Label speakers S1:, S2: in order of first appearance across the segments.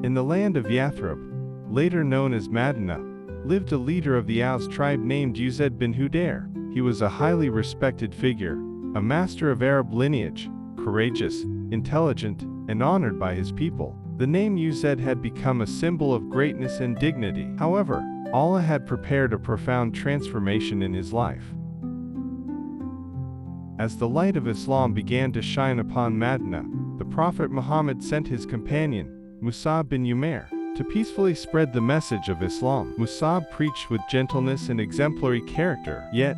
S1: In the land of Yathrib, later known as Medina, lived a leader of the Aus tribe named Usaid bin Hudair. He was a highly respected figure, a master of Arab lineage, courageous, intelligent, and honored by his people. The name Usaid had become a symbol of greatness and dignity. However, Allah had prepared a profound transformation in his life. As the light of Islam began to shine upon Medina, the Prophet Muhammad sent his companion, Musab bin Umair, to peacefully spread the message of Islam. Musab preached with gentleness and exemplary character, yet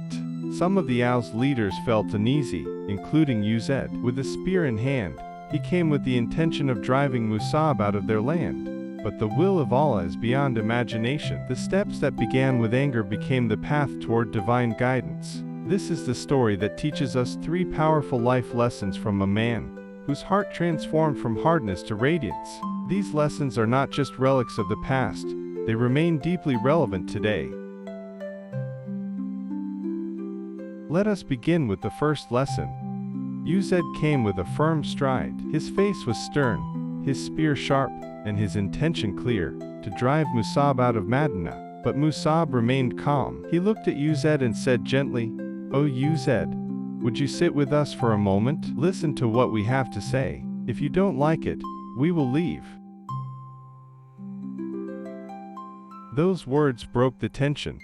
S1: some of the Aus leaders felt uneasy, including Usaid. With a spear in hand, he came with the intention of driving Musab out of their land. But the will of Allah is beyond imagination. The steps that began with anger became the path toward divine guidance. This is the story that teaches us 3 powerful life lessons from a man whose heart transformed from hardness to radiance. These lessons are not just relics of the past, they remain deeply relevant today. Let us begin with the first lesson. Usaid came with a firm stride. His face was stern, his spear sharp, and his intention clear, to drive Musab out of Medina. But Musab remained calm. He looked at Usaid and said gently, "O Usaid, would you sit with us for a moment? Listen to what we have to say. If you don't like it, we will leave." Those words broke the tension.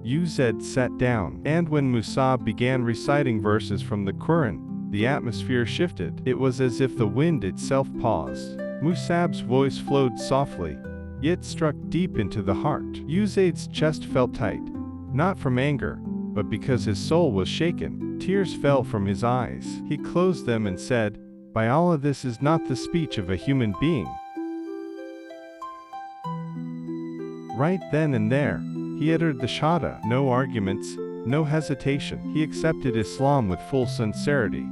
S1: Usaid sat down, and when Musab began reciting verses from the Quran, the atmosphere shifted. It was as if the wind itself paused. Musab's voice flowed softly, yet struck deep into the heart. Usaid's chest felt tight, not from anger, but because his soul was shaken. Tears fell from his eyes. He closed them and said, "By Allah, this is not the speech of a human being." Right then and there, he uttered the Shahada. No arguments, no hesitation. He accepted Islam with full sincerity.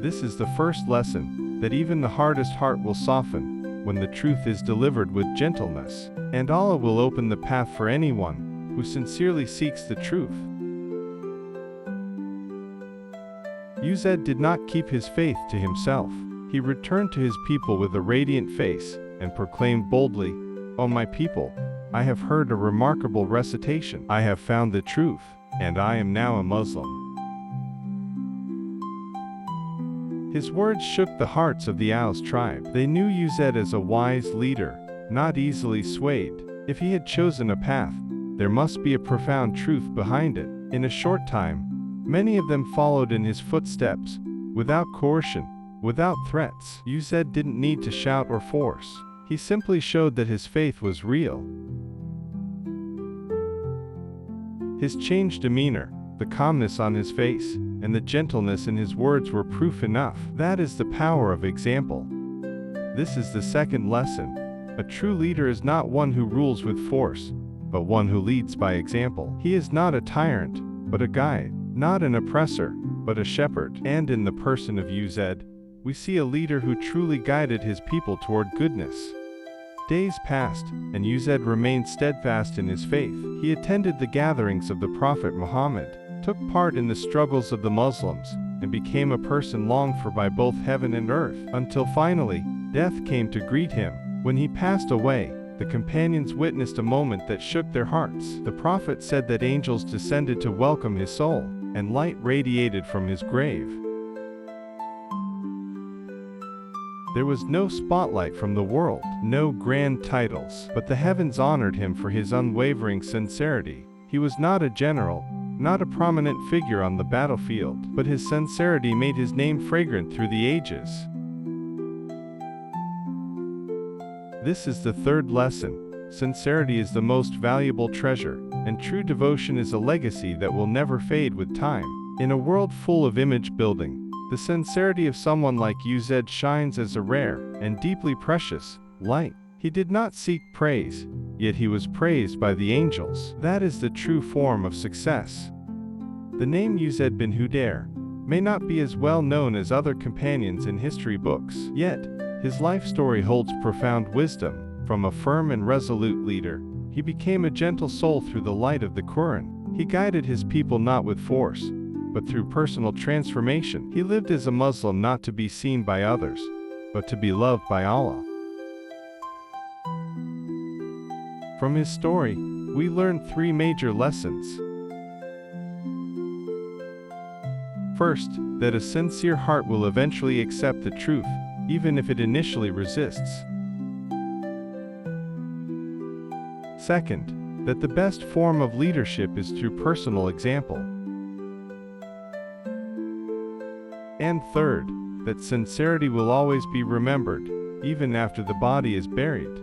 S1: This is the first lesson, that even the hardest heart will soften when the truth is delivered with gentleness, and Allah will open the path for anyone who sincerely seeks the truth. Usaid did not keep his faith to himself. He returned to his people with a radiant face and proclaimed boldly, "O my people, I have heard a remarkable recitation. I have found the truth, and I am now a Muslim." His words shook the hearts of the Aus tribe. They knew Usaid as a wise leader, not easily swayed. If he had chosen a path, there must be a profound truth behind it. In a short time, many of them followed in his footsteps, without coercion, without threats. Usaid didn't need to shout or force. He simply showed that his faith was real. His changed demeanor, the calmness on his face, and the gentleness in his words were proof enough. That is the power of example. This is the second lesson. A true leader is not one who rules with force, but one who leads by example. He is not a tyrant, but a guide, not an oppressor, but a shepherd. And in the person of Usaid, we see a leader who truly guided his people toward goodness. Days passed, and Usaid remained steadfast in his faith. He attended the gatherings of the Prophet Muhammad, took part in the struggles of the Muslims, and became a person longed for by both heaven and earth, until finally, death came to greet him. When he passed away, the companions witnessed a moment that shook their hearts. The Prophet said that angels descended to welcome his soul, and light radiated from his grave. There was no spotlight from the world, no grand titles, but the heavens honored him for his unwavering sincerity. He was not a general, not a prominent figure on the battlefield, but his sincerity made his name fragrant through the ages. This is the third lesson. Sincerity is the most valuable treasure, and true devotion is a legacy that will never fade with time. In a world full of image building, the sincerity of someone like Usaid shines as a rare and deeply precious light. He did not seek praise, yet he was praised by the angels. That is the true form of success. The name Usaid bin Hudair may not be as well known as other companions in history books, yet his life story holds profound wisdom. From a firm and resolute leader, he became a gentle soul through the light of the Quran. He guided his people not with force, but through personal transformation. He lived as a Muslim not to be seen by others, but to be loved by Allah. From his story, we learn three major lessons. First, that a sincere heart will eventually accept the truth, even if it initially resists. Second, that the best form of leadership is through personal example. And third, that sincerity will always be remembered, even after the body is buried.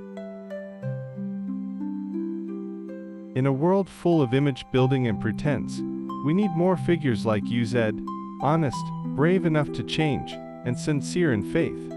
S1: In a world full of image building and pretense, we need more figures like Usaid, honest, brave enough to change, and sincere in faith.